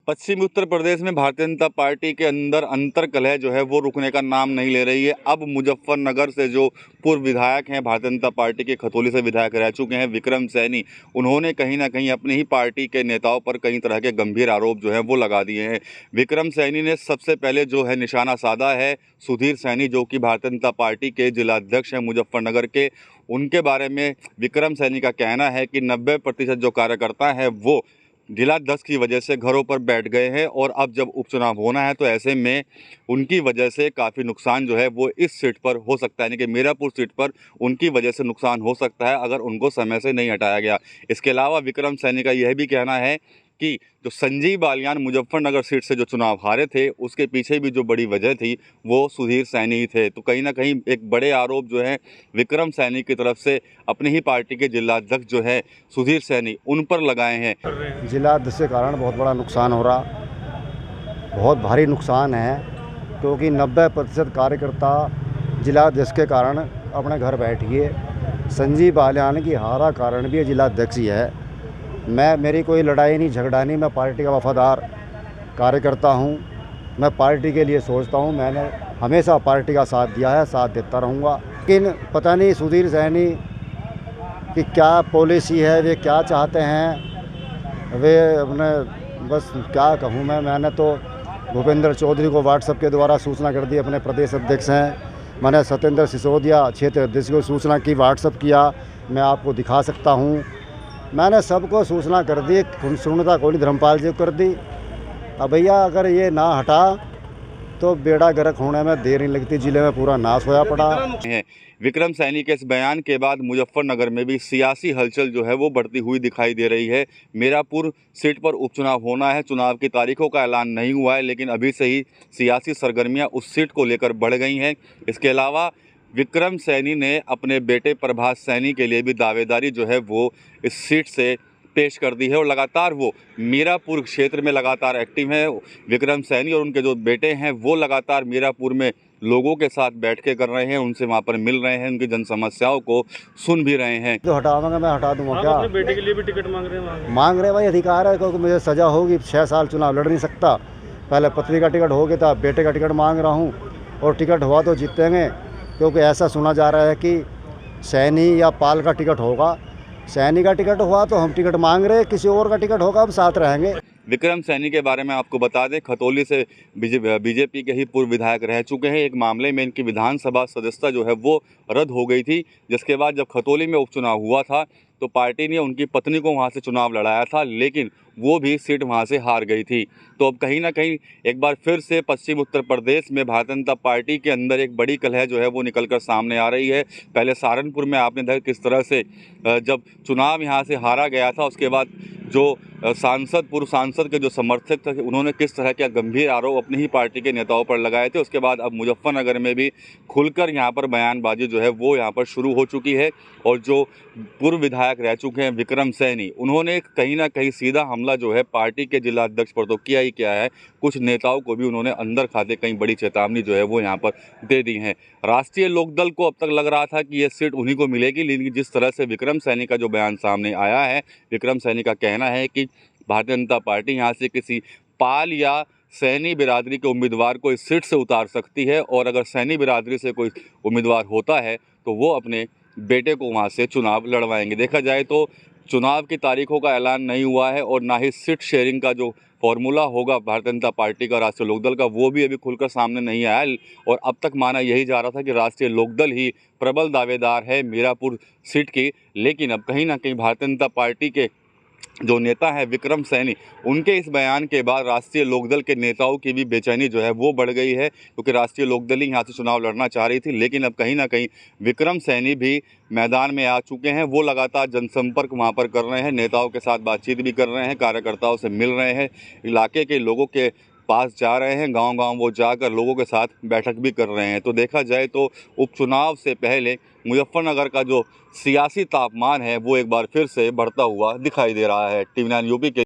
पश्चिमी उत्तर प्रदेश में भारतीय जनता पार्टी के अंदर अंतर्कलह जो है वो रुकने का नाम नहीं ले रही है। अब मुजफ्फरनगर से जो पूर्व विधायक हैं, भारतीय जनता पार्टी के खतौली से विधायक रह चुके हैं विक्रम सैनी, उन्होंने कहीं ना कहीं अपनी ही पार्टी के नेताओं पर कई तरह के गंभीर आरोप जो है वो लगा दिए हैं। विक्रम सैनी ने सबसे पहले जो है निशाना साधा है सुधीर सैनी, जो कि भारतीय जनता पार्टी के जिलाध्यक्ष हैं मुजफ्फरनगर के। उनके बारे में विक्रम सैनी का कहना है कि 90% जो कार्यकर्ता हैं वो जिलाध्यक्ष की वजह से घरों पर बैठ गए हैं और अब जब उपचुनाव होना है तो ऐसे में उनकी वजह से काफ़ी नुकसान जो है वो इस सीट पर हो सकता है, यानी कि मीरापुर सीट पर उनकी वजह से नुकसान हो सकता है अगर उनको समय से नहीं हटाया गया। इसके अलावा विक्रम सैनी का यह भी कहना है कि जो संजीव बालियान मुजफ्फरनगर सीट से जो चुनाव हारे थे उसके पीछे भी जो बड़ी वजह थी वो सुधीर सैनी ही थे। तो कहीं ना कहीं एक बड़े आरोप जो है विक्रम सैनी की तरफ से अपनी ही पार्टी के जिलाध्यक्ष जो है सुधीर सैनी उन पर लगाए हैं। जिलाध्यक्ष के कारण बहुत बड़ा नुकसान हो रहा, बहुत भारी नुकसान है, क्योंकि 90% कार्यकर्ता जिलाध्यक्ष के कारण अपने घर बैठ गए। संजीव बालियान की हारा कारण भी जिलाध्यक्ष ही है। मेरी कोई लड़ाई नहीं, झगड़ा नहीं, मैं पार्टी का वफादार कार्यकर्ता हूं। मैं पार्टी के लिए सोचता हूं, मैंने हमेशा पार्टी का साथ दिया है, साथ देता रहूंगा। लेकिन पता नहीं सुधीर सैनी की क्या पॉलिसी है, वे क्या चाहते हैं, वे अपने बस क्या कहूं मैंने तो भूपेंद्र चौधरी को व्हाट्सएप के द्वारा सूचना कर दी, अपने प्रदेश अध्यक्ष हैं। मैंने सत्येंद्र सिसोदिया क्षेत्र अध्यक्ष को सूचना की, व्हाट्सएप किया, मैं आपको दिखा सकता हूं। मैंने सबको सूचना कर दी, सुनता कोई धर्मपाल जी को कर दी। अब भैया अगर ये ना हटा तो बेड़ा गर्क होने में देर नहीं लगती, जिले में पूरा नाश होया पड़ा है। विक्रम सैनी के इस बयान के बाद मुजफ्फरनगर में भी सियासी हलचल जो है वो बढ़ती हुई दिखाई दे रही है। मीरापुर सीट पर उपचुनाव होना है, चुनाव की तारीखों का ऐलान नहीं हुआ है, लेकिन अभी से ही सियासी सरगर्मियां उस सीट को लेकर बढ़ गई हैं। इसके अलावा विक्रम सैनी ने अपने बेटे प्रभास सैनी के लिए भी दावेदारी जो है वो इस सीट से पेश कर दी है और लगातार वो मीरापुर क्षेत्र में लगातार एक्टिव हैं। विक्रम सैनी और उनके जो बेटे हैं वो लगातार मीरापुर में लोगों के साथ बैठ के कर रहे हैं, उनसे वहाँ पर मिल रहे हैं, उनकी जन समस्याओं को सुन भी रहे हैं। जो हटाऊंगा मैं हटा दूंगा। क्या अपने बेटे के लिए भी टिकट मांग रहे हैं? मांग रहे भाई, अधिकार है, क्योंकि मुझे सजा होगी, 6 साल चुनाव लड़ नहीं सकता। पहले पत्नी का टिकट हो गया था, बेटे का टिकट मांग रहा हूँ और टिकट हुआ तो जीतेंगे, क्योंकि ऐसा सुना जा रहा है कि सैनी या पाल का टिकट होगा। सैनी का टिकट हुआ तो हम टिकट मांग रहे, किसी और का टिकट होगा हम साथ रहेंगे। विक्रम सैनी के बारे में आपको बता दें, खतौली से बीजेपी के ही पूर्व विधायक रह चुके हैं। एक मामले में इनकी विधानसभा सदस्यता जो है वो रद्द हो गई थी, जिसके बाद जब खतौली में उपचुनाव हुआ था तो पार्टी ने उनकी पत्नी को वहां से चुनाव लड़ाया था, लेकिन वो भी सीट वहां से हार गई थी। तो अब कहीं ना कहीं एक बार फिर से पश्चिम उत्तर प्रदेश में भारतीय जनता पार्टी के अंदर एक बड़ी कलह जो है वो निकलकर सामने आ रही है। पहले सहारनपुर में आपने देखा किस तरह से जब चुनाव यहाँ से हारा गया था, उसके बाद जो पूर्व सांसद के जो समर्थक थे उन्होंने किस तरह के गंभीर आरोप अपनी ही पार्टी के नेताओं पर लगाए थे। उसके बाद अब मुजफ्फरनगर में भी खुलकर यहाँ पर बयानबाजी जो है वो यहाँ पर शुरू हो चुकी है और जो पूर्व विधायक रह चुके हैं विक्रम सैनी, उन्होंने कहीं ना कहीं सीधा हमला जो है पार्टी के जिलाध्यक्ष पर तो किया ही क्या है, कुछ नेताओं को भी उन्होंने अंदर खाते कहीं बड़ी चेतावनी जो है वो यहाँ पर दे दी है। राष्ट्रीय लोकदल को अब तक लग रहा था कि ये सीट उन्हीं को मिलेगी, लेकिन जिस तरह से विक्रम सैनी का जो बयान सामने आया है, विक्रम सैनी का कहना है कि भारतीय जनता पार्टी यहाँ से किसी पाल या सैनी बिरादरी के उम्मीदवार को इस सीट से उतार सकती है और अगर सैनी बिरादरी से कोई उम्मीदवार होता है तो वो अपने बेटे को वहाँ से चुनाव लड़वाएंगे। देखा जाए तो चुनाव की तारीखों का ऐलान नहीं हुआ है और ना ही सीट शेयरिंग का जो फॉर्मूला होगा भारतीय जनता पार्टी का, राष्ट्रीय लोकदल का, वो भी अभी खुलकर सामने नहीं आया। और अब तक माना यही जा रहा था कि राष्ट्रीय लोकदल ही प्रबल दावेदार है मीरापुर सीट की, लेकिन अब कहीं ना कहीं भारतीय जनता पार्टी के जो नेता है विक्रम सैनी, उनके इस बयान के बाद राष्ट्रीय लोकदल के नेताओं की भी बेचैनी जो है वो बढ़ गई है, क्योंकि राष्ट्रीय लोकदल ही यहाँ से चुनाव लड़ना चाह रही थी। लेकिन अब कहीं ना कहीं विक्रम सैनी भी मैदान में आ चुके हैं। वो लगातार जनसंपर्क वहाँ पर कर रहे हैं, नेताओं के साथ बातचीत भी कर रहे हैं, कार्यकर्ताओं से मिल रहे हैं, इलाके के लोगों के पास जा रहे हैं, गांव-गांव वो जाकर लोगों के साथ बैठक भी कर रहे हैं। तो देखा जाए तो उपचुनाव से पहले मुजफ्फरनगर का जो सियासी तापमान है वो एक बार फिर से बढ़ता हुआ दिखाई दे रहा है। TV9 यूपी के